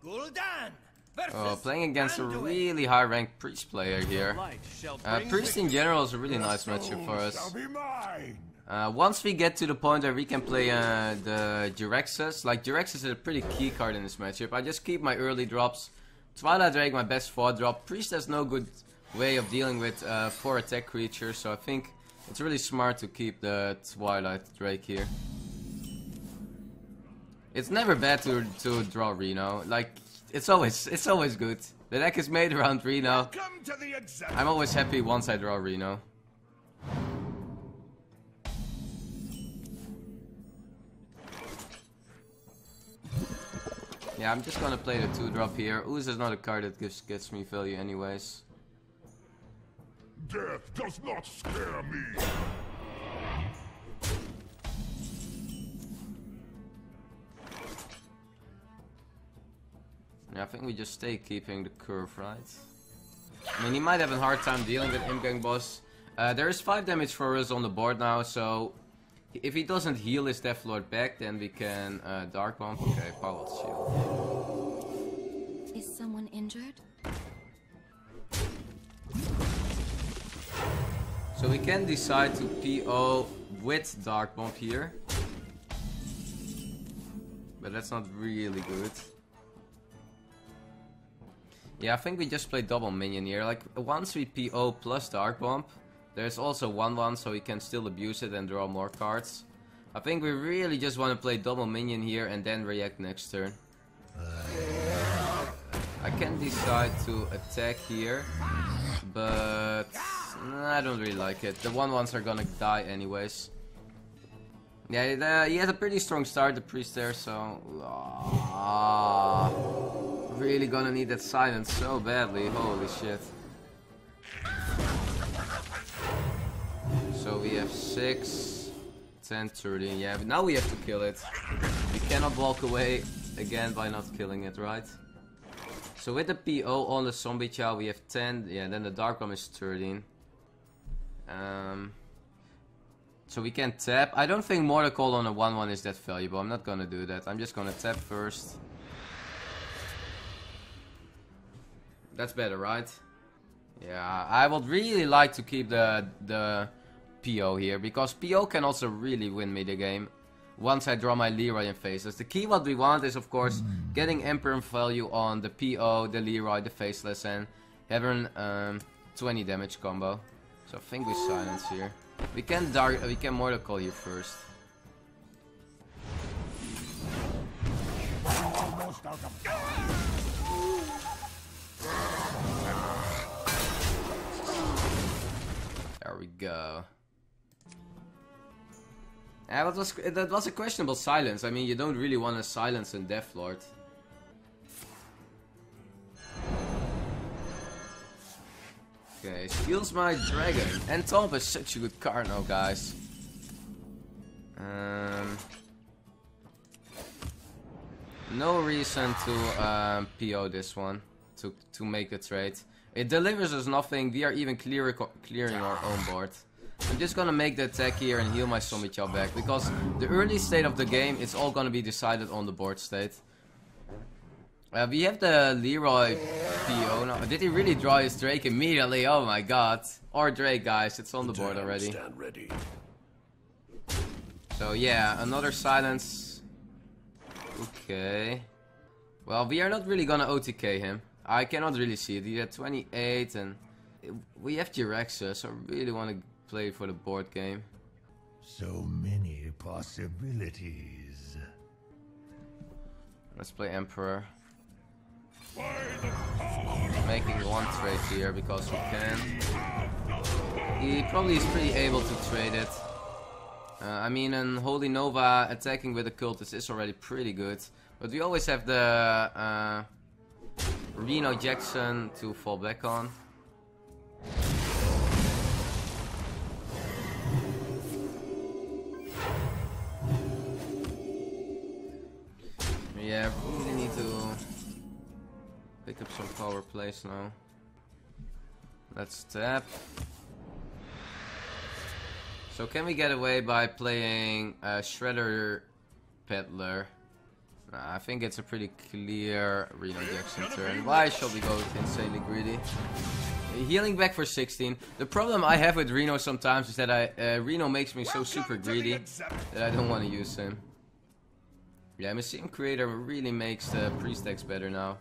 Oh, playing against a really high ranked priest player here. Priest in general is a really nice matchup for us. Once we get to the point where we can play the Jyrexus, like Jyrexus is a pretty key card in this matchup. I just keep my early drops. Twilight Drake my best 4 drop. Priest has no good way of dealing with 4 attack creatures, so I think it's really smart to keep the Twilight Drake here. It's never bad to draw Reno. Like it's always good. The deck is made around Reno. I'm always happy once I draw Reno. Yeah, I'm just gonna play the 2-drop here. Ooze is not a card that gets me value anyways. Death does not scare me. Yeah, I think we just stay keeping the curve, right? I mean, he might have a hard time dealing with Imgang Boss. There is 5 damage for us on the board now, so if he doesn't heal his Death Lord back, then we can Dark Bomb. Okay, Power Shield. Is someone injured? So we can decide to PO with Dark Bomb here. But that's not really good. Yeah, I think we just play double minion here. Like, once we PO plus Dark Bomb, there's also 1/1, so we can still abuse it and draw more cards. I think we really just want to play double minion here and then react next turn. I can decide to attack here, but I don't really like it. The 1/1s are gonna die anyways. Yeah, he has a pretty strong start, the priest there, so... really gonna need that silence so badly, holy shit. So we have 6, 10, 13, yeah, but now we have to kill it. We cannot walk away again by not killing it, right? So with the PO on the zombie chow we have 10, yeah, then the Dark Bomb is 13. So we can tap. I don't think Mortal Call on a 1/1 is that valuable, I'm not gonna do that. I'm just gonna tap first. That's better, right? Yeah, I would really like to keep the PO here, because PO can also really win me the game once I draw my Leroy in faceless. The key what we want is of course getting Emperor value on the PO, the Leroy, the faceless, and having 20 damage combo. So I think we silence here. We can Mortal Call here first. There we go. Yeah, that was a questionable silence. I mean, you don't really want to silence in Death Lord. Okay, steals my dragon. And Tomb is such a good card now, guys. No reason to PO this one to make a trade. It delivers us nothing. We are even clearing our own board. I'm just gonna make the attack here and heal my zombie chow back, because the early state of the game it's all gonna be decided on the board state. We have the Leroy PO now. Did he really draw his Drake immediately? Oh my god. Or Drake, guys, it's on the board already. So yeah, another silence. Okay. Well, we are not really gonna OTK him. I cannot really see it. He had 28 and we have Jyrexus, so I really want to play for the board game. So many possibilities. Let's play Emperor. Making one trade here because we can. He probably is pretty able to trade it. I mean, an Holy Nova attacking with a Cultist is already pretty good. But we always have the Reno Jackson to fall back on. Yeah, we really need to pick up some power plays now. Let's tap. So can we get away by playing Shredder Peddler? I think it's a pretty clear Reno Jackson turn. Why should we go insanely greedy? Healing back for 16. The problem I have with Reno sometimes is that Reno makes me so super greedy that I don't want to use him. Yeah, Museum Creator really makes the Priest decks better now.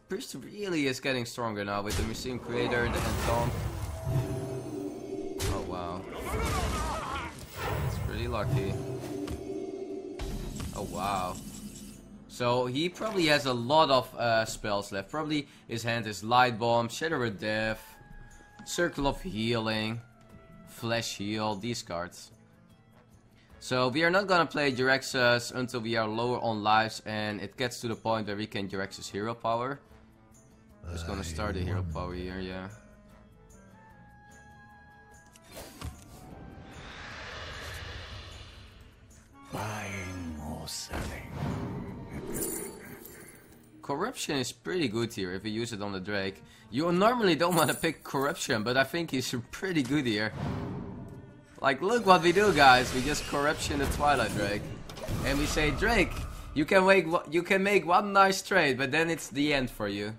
Priest really is getting stronger now with the Museum Creator and Taunt. Oh wow. It's pretty lucky. Oh wow. So he probably has a lot of spells left. Probably his hand is Light Bomb, Shatter of Death, Circle of Healing, Flesh Heal, these cards. So we are not gonna play Jiraxxus until we are lower on lives and it gets to the point where we can Jiraxxus Hero Power. Just gonna start the Hero Power here, yeah. Buying or selling. Corruption is pretty good here if you use it on the Drake. You normally don't want to pick Corruption, but I think he's pretty good here. Like, look what we do, guys. We just Corruption the Twilight Drake. And we say, Drake, you can make one nice trade, but then it's the end for you.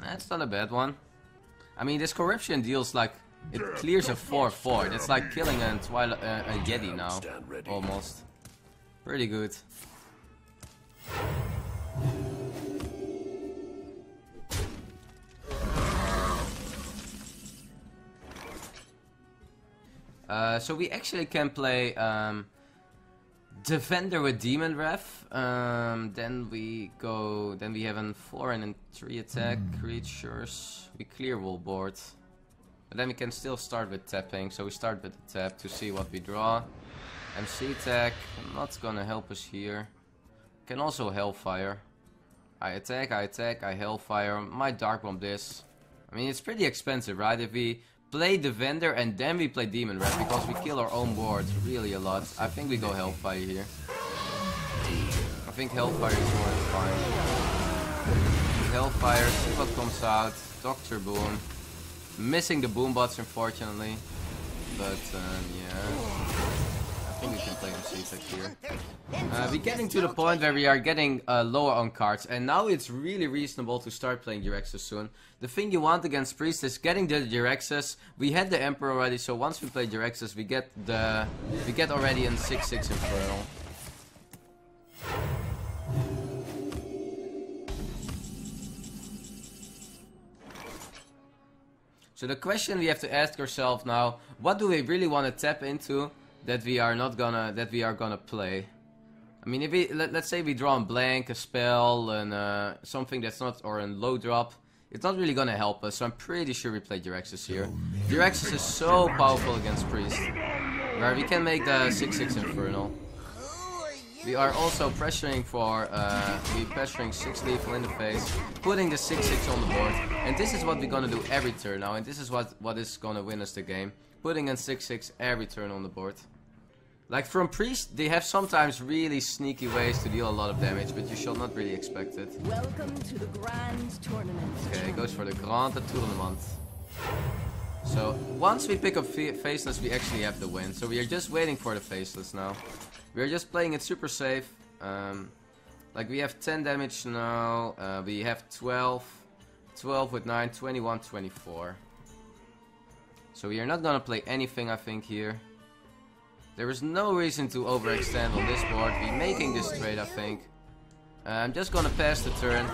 That's not a bad one. I mean, this Corruption deals like... It clears a 4-4. That's like killing a Yeti now. Almost. Pretty good. So we actually can play Defender with Demon Ref. Then we have a 4 and a 3 attack creatures. We clear wall board. But then we can still start with tapping, so we start with the tap to see what we draw. MC tag, not gonna help us here. Can also Hellfire. I attack, I Hellfire, might Dark Bomb this. I mean, it's pretty expensive, right? If we play the vendor and then we play Demon Rat, because we kill our own board really a lot. I think we go Hellfire here. I think Hellfire is more than fine. Hellfire, see what comes out. Doctor Boom. Missing the boom bots, unfortunately, but yeah, I think we can play MC tech here. We're getting to the point where we are getting lower on cards, and now it's really reasonable to start playing Jiraxxus soon. The thing you want against Priest is getting the Jiraxxus. We had the Emperor already, so once we play Jiraxxus, we get already a 6/6 Infernal. So the question we have to ask ourselves now, what do we really want to tap into that we are gonna play? I mean, if we let's say we draw a blank, a spell, and something that's not, or a low drop, it's not really gonna help us. So I'm pretty sure we play Jiraxxus here. Jiraxxus is so powerful against Priest, where we can make the 6/6 Infernal. We are also pressuring for, pressuring 6 lethal in the face, putting the 6/6 on the board, and this is what we're gonna do every turn now, and this is what is gonna win us the game. Putting a 6/6 every turn on the board. Like from Priest, they have sometimes really sneaky ways to deal a lot of damage, but you should not really expect it. Welcome to the Grand Tournament. Okay, it goes for the Grand Tournament. So, once we pick up Faceless, we actually have the win. So we are just waiting for the Faceless now. We are just playing it super safe. Like we have 10 damage now. We have 12. 12 with 9, 21, 24. So we are not gonna play anything, I think, here. There is no reason to overextend on this board. We're making this trade, I think. I'm just gonna pass the turn.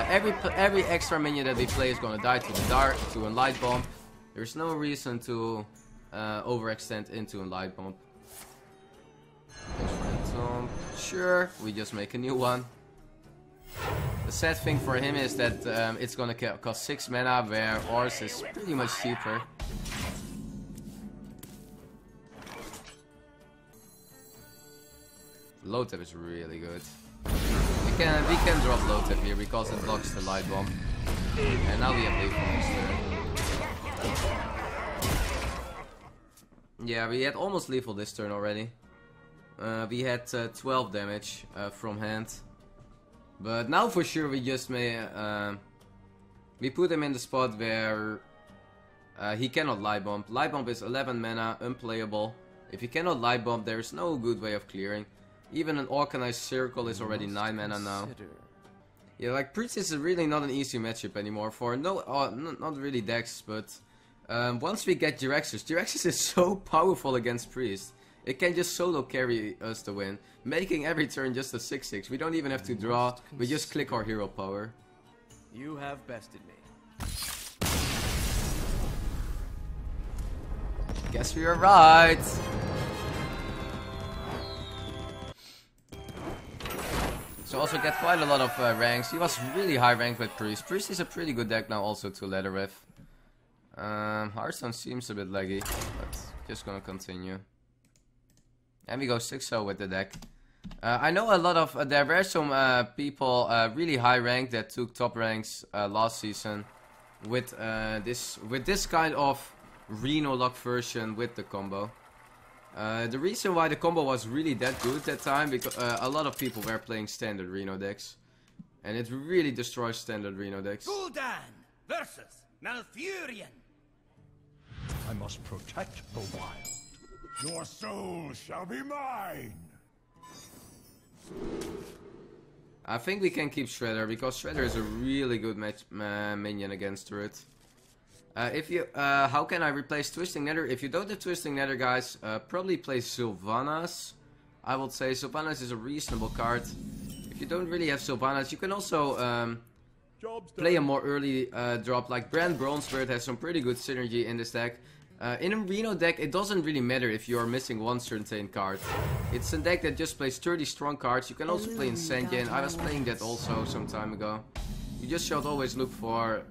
Every extra minion that we play is gonna die to the Dark, to a Light Bomb. There's no reason to overextend into a Light Bomb. Sure, we just make a new one. The sad thing for him is that it's gonna cost 6 mana, where ours is pretty much cheaper. Low tap is really good. We can drop low tap here because it blocks the Light Bomb. And now we have lethal next turn. Yeah, we had almost lethal this turn already. We had 12 damage from hand. But now for sure we just may... we put him in the spot where He cannot Light Bomb. Light Bomb is 11 mana, unplayable. If you cannot Light Bomb, there's no good way of clearing. Even an Organized Circle is already 9 mana now. Yeah, like Priest is really not an easy matchup anymore for not really decks, but once we get Jiraxxus is so powerful against Priest. It can just solo carry us to win, making every turn just a 6/6. We don't even have to draw, we just click our hero power. You have bested me. Guess we were right. So also get quite a lot of ranks. He was really high ranked with Priest. Priest is a pretty good deck now also to ladder with. Hearthstone seems a bit laggy, but just gonna continue. And we go 6-0 with the deck. I know a lot of there were some people really high ranked that took top ranks last season with this kind of Reno Warlock version with the combo. The reason why the combo was really that good that time, because a lot of people were playing standard Reno decks, and it really destroys standard Reno decks. Gul'dan versus Malfurion. I must protect the wild. Your soul shall be mine. I think we can keep Shredder because Shredder is a really good minion against Turret. How can I replace Twisting Nether? If you don't have Twisting Nether, guys, probably play Sylvanas. I would say Sylvanas is a reasonable card. If you don't really have Sylvanas, you can also play a more early drop like Brand Bronzebeard has some pretty good synergy in this deck. In a Reno deck, it doesn't really matter if you are missing one certain card. It's a deck that just plays 30 strong cards. You can also play Incendian. I was playing that also some time ago. You just should always look for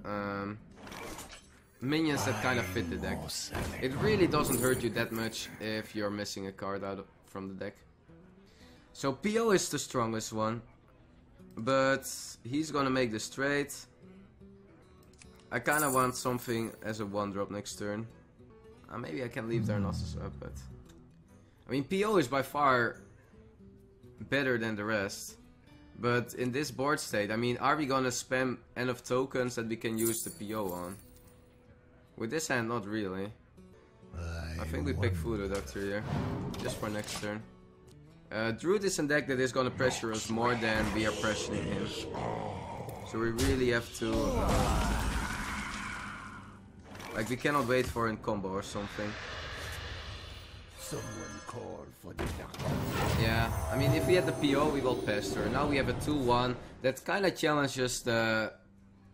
minions that kind of fit the deck. It really doesn't hurt you that much if you're missing a card from the deck. So PO is the strongest one, but he's gonna make this trade. I kind of want something as a 1-drop next turn. Maybe I can leave Darnassus up, but I mean PO is by far better than the rest. But in this board state, I mean, are we gonna spam enough tokens that we can use the PO on? With this hand, not really. I think we pick Voodoo Doctor here, just for next turn. Druid is a deck that is gonna pressure us more than we are pressuring him. So we really have to... like, we cannot wait for a combo or something. Someone call for the doctor. Yeah, I mean, if we had the PO, we will pass turn. Now we have a 2-1 that kind of challenges the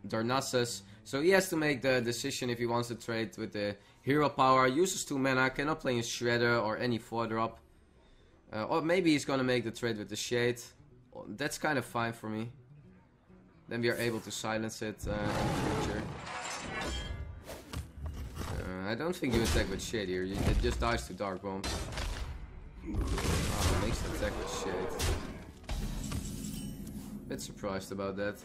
Darnassus. So he has to make the decision if he wants to trade with the hero power. Uses 2 mana, cannot play in Shredder or any 4-drop. Or maybe he's gonna make the trade with the Shade. That's kind of fine for me. Then we are able to silence it in the future. I don't think you attack with Shade here. It just dies to Dark Bombs. Oh, makes the attack with Shade. Bit surprised about that.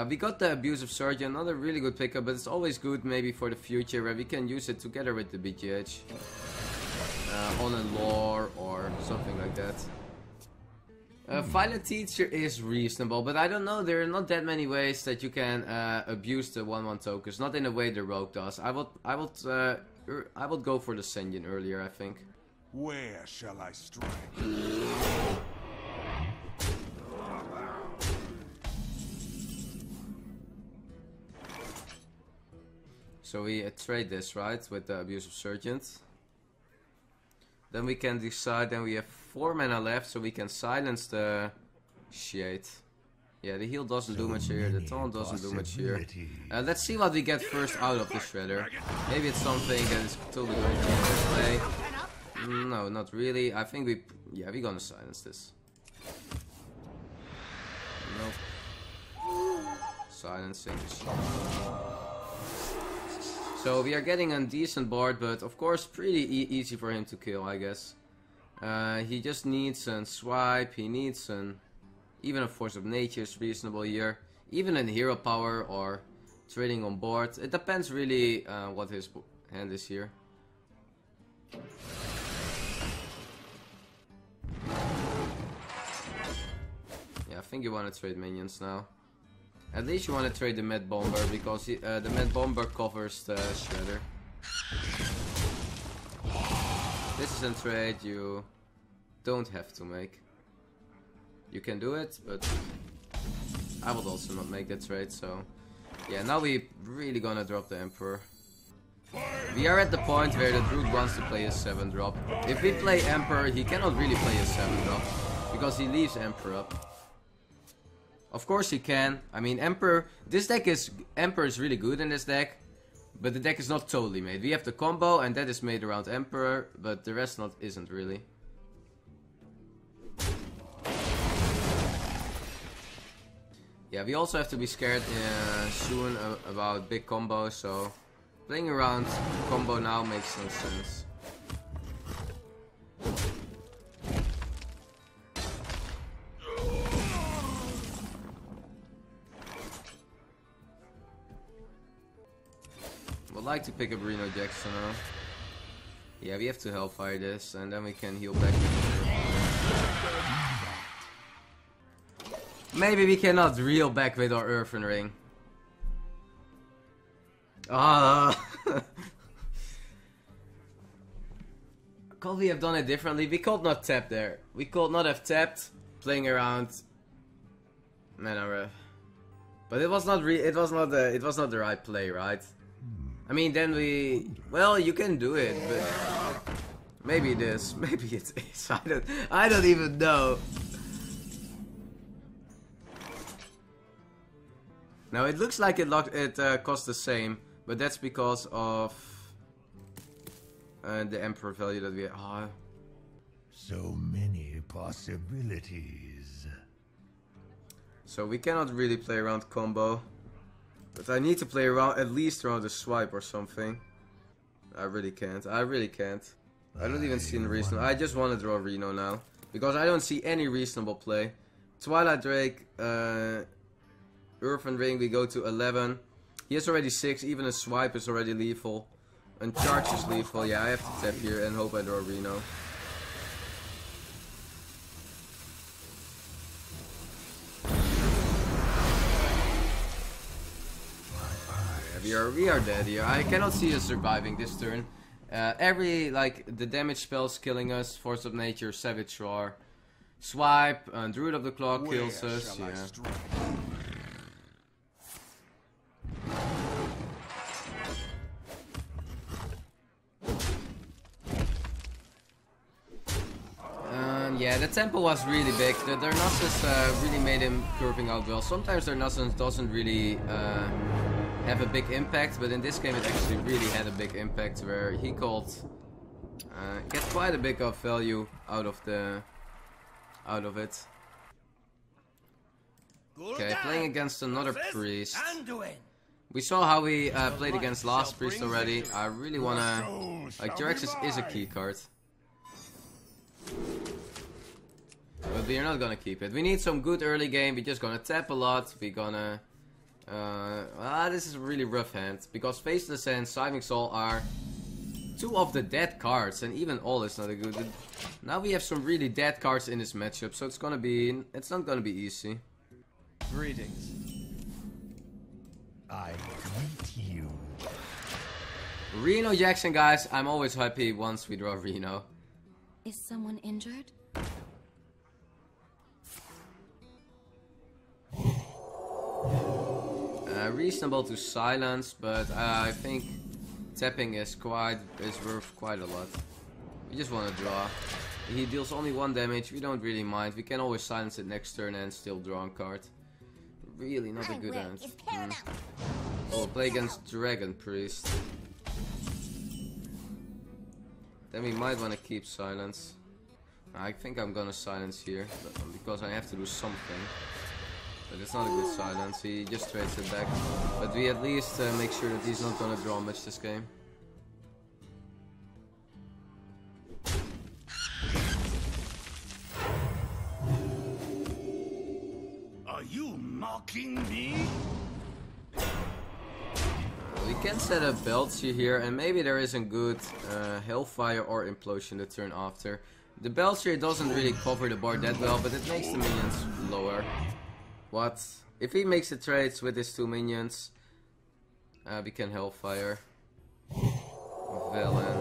We got the Abusive Surgeon, another really good pickup, but it's always good maybe for the future where we can use it together with the BGH. On a lore or something like that. Violet Teacher is reasonable, but I don't know, there are not that many ways that you can abuse the 1/1 tokens, not in the way the Rogue does. I would go for the Senjin earlier, I think. Where shall I strike? So we trade this, right, with the Abusive Surgeon. Then we can decide, then we have 4 mana left, so we can silence the Shade. Yeah, the heal doesn't do much here, the taunt doesn't do much here. Let's see what we get first out of the Shredder. Maybe it's something that is totally going to play. No, not really. I think we're gonna silence this. Nope. Silencing the Shade. So we are getting a decent board, but of course pretty easy for him to kill, I guess. He just needs a swipe, he needs even a Force of Nature is reasonable here. Even a hero power or trading on board. It depends really what his hand is here. Yeah, I think you want to trade minions now. At least you want to trade the Med Bomber because the Med Bomber covers the Shredder. This is a trade you don't have to make. You can do it, but I would also not make that trade, so... Yeah, now we really gonna drop the Emperor. We are at the point where the Druid wants to play a 7-drop. If we play Emperor, he cannot really play a 7-drop, because he leaves Emperor up. Of course he can. I mean, Emperor is really good in this deck, but the deck is not totally made. We have the combo, and that is made around Emperor, but the rest isn't really. Yeah, we also have to be scared soon about big combos, so playing around combo now makes no sense. Would like to pick up Reno Jackson now. Yeah, we have to Hellfire this, and then we can heal back. Maybe we cannot reel back with our Earthen Ring. Could we have done it differently? We could not tap there. We could not have tapped playing around Mana Ref. But it was not the right play, right? I mean, then well, you can do it, but maybe it is. Maybe it is. I don't even know. Now it looks like it cost the same, but that's because of the Emperor value that we have. Oh. So many possibilities. So we cannot really play around combo. But I need to play around, at least around a swipe or something. I really can't. I really can't. I don't even see any reason. I just want to draw Reno now. Because I don't see any reasonable play. Twilight Drake, Earthen Ring, we go to 11. He has already 6, even a swipe is already lethal. And charge is lethal. Yeah, I have to tap here and hope I draw Reno. We are dead here. I cannot see us surviving this turn. The damage spells killing us. Force of Nature, Savage Roar, Swipe, Druid of the Claw kills us. Yeah. Yeah, the tempo was really big. The Darnassus really made him curving out well. Sometimes Darnassus doesn't really have a big impact, but in this game it actually really had a big impact where he could get quite a big of value out of it. Okay, playing against another priest. We saw how we played against last priest already. I really wanna Jiraxis is a key card. But we are not gonna keep it. We need some good early game. We're just gonna tap a lot. We're gonna this is a really rough hand, because Faceless and Siving Soul are 2 of the dead cards, and even all is not a good. Now we have some really dead cards in this matchup, so it's not gonna be easy. Greetings. I greet you. Reno Jackson, guys. I'm always happy once we draw Reno. Is someone injured? Reasonable to silence, but I think tapping is worth quite a lot. We just want to draw. He deals only 1 damage. We don't really mind. We can always silence it next turn and still draw a card. Really not a good hand. We'll play against Dragon Priest. Then we might want to keep silence. I think I'm gonna silence here, because I have to do something. But it's not a good silence, he just trades it back. But we at least make sure that he's not gonna draw much this game. Are you mocking me? We can set up Belcher here, and maybe there isn't good Hellfire or Implosion the turn after. The Belcher doesn't really cover the board that well, but it makes the minions lower. What? If he makes the trades with his 2 minions, we can Hellfire. Villain.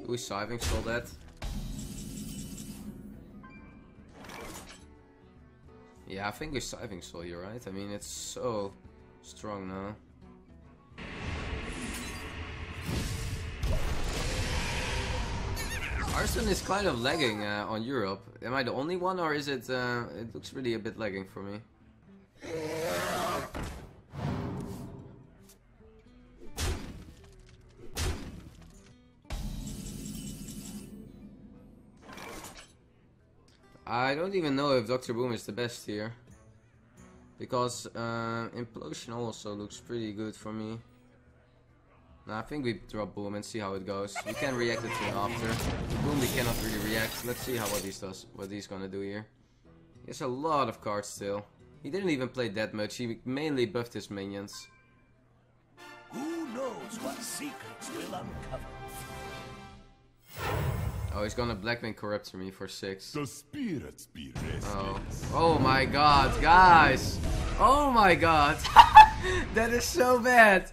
Do we Siving Soul that? Yeah, I think we're Siving Soul, you're right. I mean, it's so strong now. Hearthstone is kind of lagging on Europe. Am I the only one, or is it? It looks really a bit lagging for me. I don't even know if Dr. Boom is the best here, because Implosion also looks pretty good for me. I think we drop Boom and see how it goes. We can react it to him after. Boom we cannot really react. Let's see how what he's gonna do here. He has a lot of cards still. He didn't even play that much. He mainly buffed his minions. Who knows what secrets will uncover? Oh, he's gonna Blackwing Corruptor me for 6. The spirits be restless. Oh my god, guys! Oh my god! That is so bad!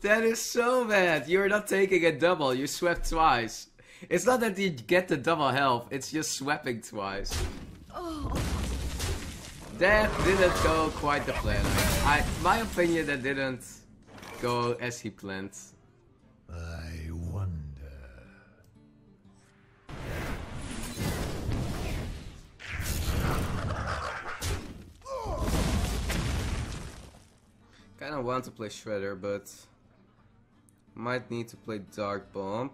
That is so bad! You're not taking a double, you swept twice. It's not that you get the double health, it's just swapping twice. Oh. That didn't go quite the plan. My opinion, that didn't go as he planned. I wonder. Kinda want to play Shredder, but might need to play Dark Bomb.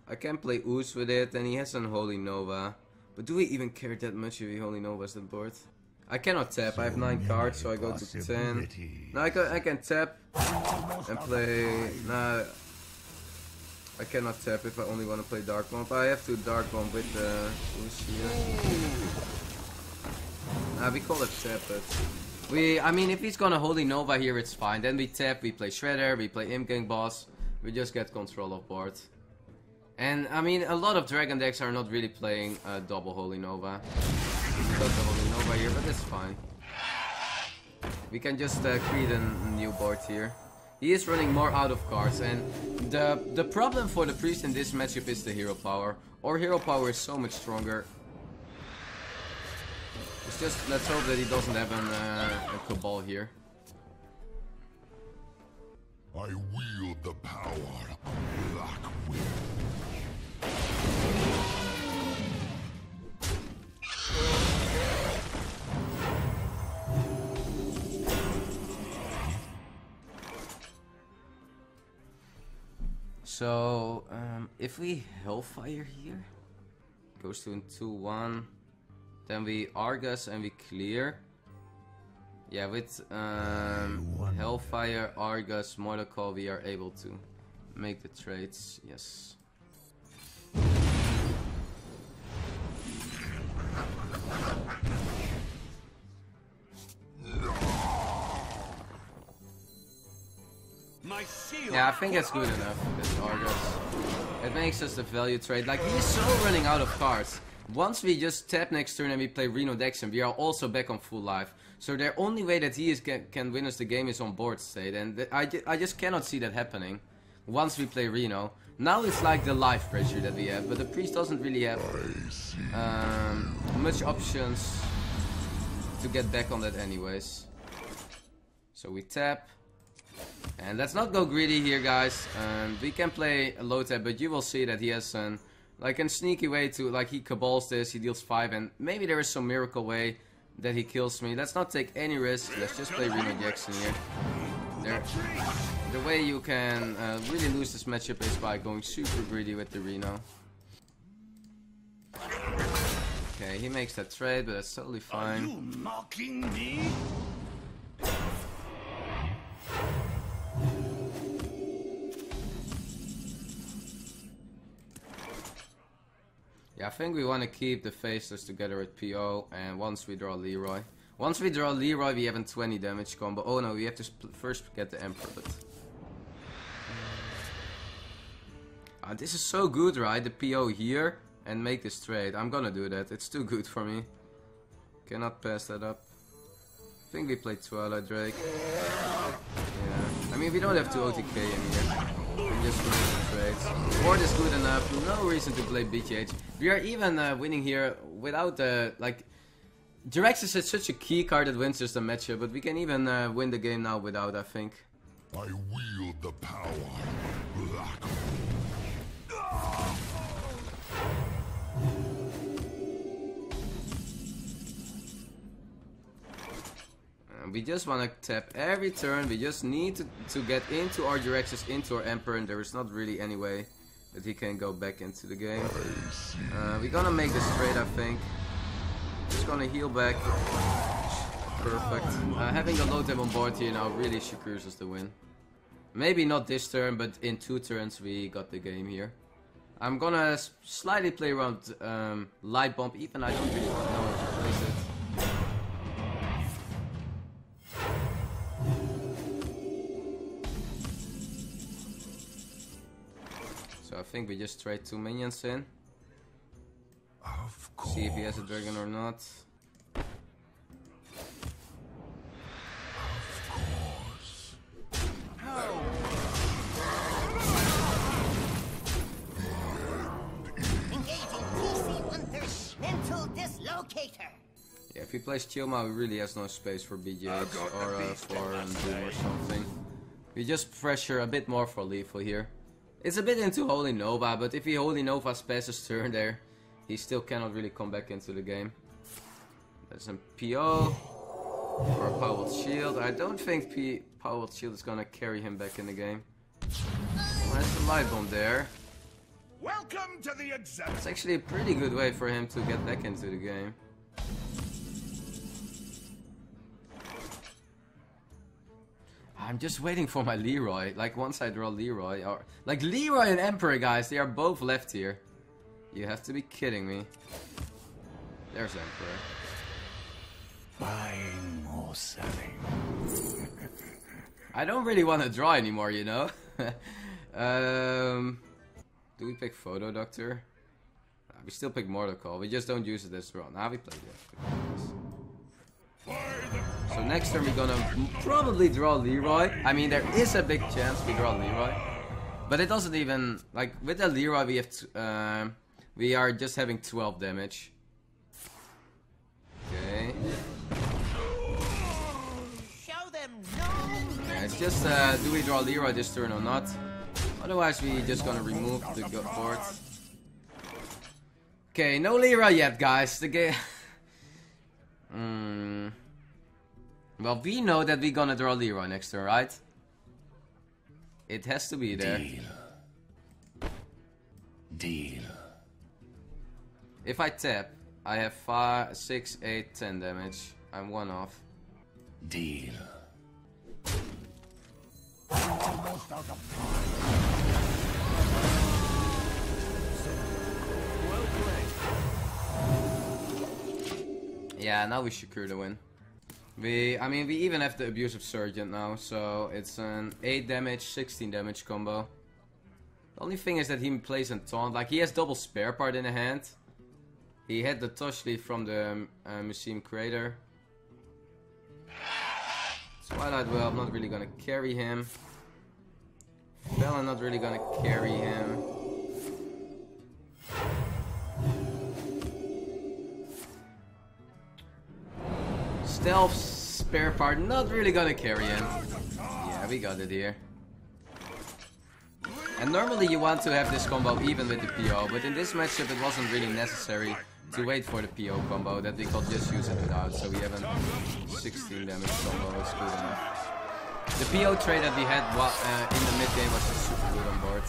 I can play Ooze with it, and he has Unholy Nova. But do we even care that much if he Holy Nova's the board? I cannot tap, I have 9 cards, so I go to 10. Now I can tap and play... Nah, I cannot tap if I only want to play Dark Bomb. I have to Dark Bomb with Ooze here. We call it tap, but... I mean, if he's gonna Holy Nova here, it's fine. Then we tap, we play Shredder, we play Imp Gang Boss. We just get control of board. And, I mean, a lot of Dragon decks are not really playing double Holy Nova. We got the Holy Nova here, but it's fine. We can just create a new board here. He is running more out of cards, and the problem for the Priest in this matchup is the Hero Power. Our Hero Power is so much stronger. It's just, let's hope that he doesn't have a Cabal here. I wield the power of Black Wind. So, if we Hellfire here, goes to 2-1. Then we Argus and we clear. Yeah, with Hellfire, Argus, Mordecai, we are able to make the trades. Yes. Yeah, I think that's good enough. This Argus. It makes us a value trade. Like, he's so running out of cards. Once we just tap next turn and we play Reno Warlock, we are also back on full life. So the only way that he can win us the game is on board state, and I just cannot see that happening. Once we play Reno, now it's like the life pressure that we have, but the Priest doesn't really have much options to get back on that anyways. So we tap, and let's not go greedy here, guys. We can play a low tap, but you will see that he has like a sneaky way to, like, he Cabals this, he deals 5, and maybe there is some miracle way that he kills me. Let's not take any risk, let's just play Reno Jackson here. The way you can really lose this matchup is by going super greedy with the Reno. Okay, he makes that trade, but that's totally fine. Are you mocking me? Yeah, I think we want to keep the Faceless together with PO, and once we draw Leroy. Once we draw Leroy, we have a 20 damage combo. Oh no, we have to first get the Emperor, but... This is so good, right? The PO here and make this trade. I'm gonna do that. It's too good for me. Cannot pass that up. I think we played Twilight Drake. Yeah. I mean, we don't have to OTK in here. We can just win the trades. Ward is good enough. No reason to play BGH. We are even winning here without the like. Jiraxis is such a key card that wins just a matchup, but we can even win the game now without, I think. I wield the power. Black. We just want to tap every turn. We just need to get into our Jiraxis, into our Emperor, and there is not really any way that he can go back into the game. We're gonna make this trade, I think. Just gonna heal back. Perfect. Having the low tab on board here now really secures us the win. Maybe not this turn, but in 2 turns we got the game here. I'm gonna slightly play around Light Bomb, even I don't really know how to place it. So I think we just trade 2 minions in. Of course. See if he has a dragon or not. Yeah, if he plays Chilma, he really has no space for BGH or for Doom or something. We just pressure a bit more for lethal here. It's a bit into Holy Nova, but if he Holy Nova's past his turn there, he still cannot really come back into the game. There's some PO or a Powered Shield. I don't think Powered Shield is gonna carry him back in the game. There's the Light Bomb there. Welcome to the exam. It's actually a pretty good way for him to get back into the game. I'm just waiting for my Leroy. Like once I draw Leroy, or like Leroy and Emperor, guys, they are both left here. You have to be kidding me. There's Emperor. Buying or selling. I don't really want to draw anymore, you know. Do we pick Photo Doctor? We still pick Mortal Call. We just don't use it as draw. Now we play this. So next turn we're gonna probably draw Leroy. I mean, there is a big chance we draw Leroy, but it doesn't even like with the Leroy we have. We are just having 12 damage. Okay. Show them no. Yeah, it's just do we draw Leroy this turn or not? Otherwise we just gonna remove the board. Okay, no Leroy yet, guys. The game. Well, we know that we're gonna draw Leroy next turn, right? It has to be there. Deal. If I tap, I have 5, 6, 8, 10 damage. I'm 1 off. Deal. Almost out of time. Yeah, now we secure the win. I mean, we even have the Abusive Sergeant now, so it's an 8 damage, 16 damage combo. The only thing is that he plays in Taunt. Like, he has double spare part in the hand. He had the Touch Leaf from the Museum Crater. Twilight Well, I'm not really gonna carry him. Bella, not really gonna carry him. Stealth spare part, not really gonna carry him. Yeah, we got it here. And normally you want to have this combo even with the PO, but in this matchup it wasn't really necessary to wait for the PO combo, that we could just use it without, so we have a 16 damage combo, it's good enough. The PO trade that we had in the mid game was just super good on board.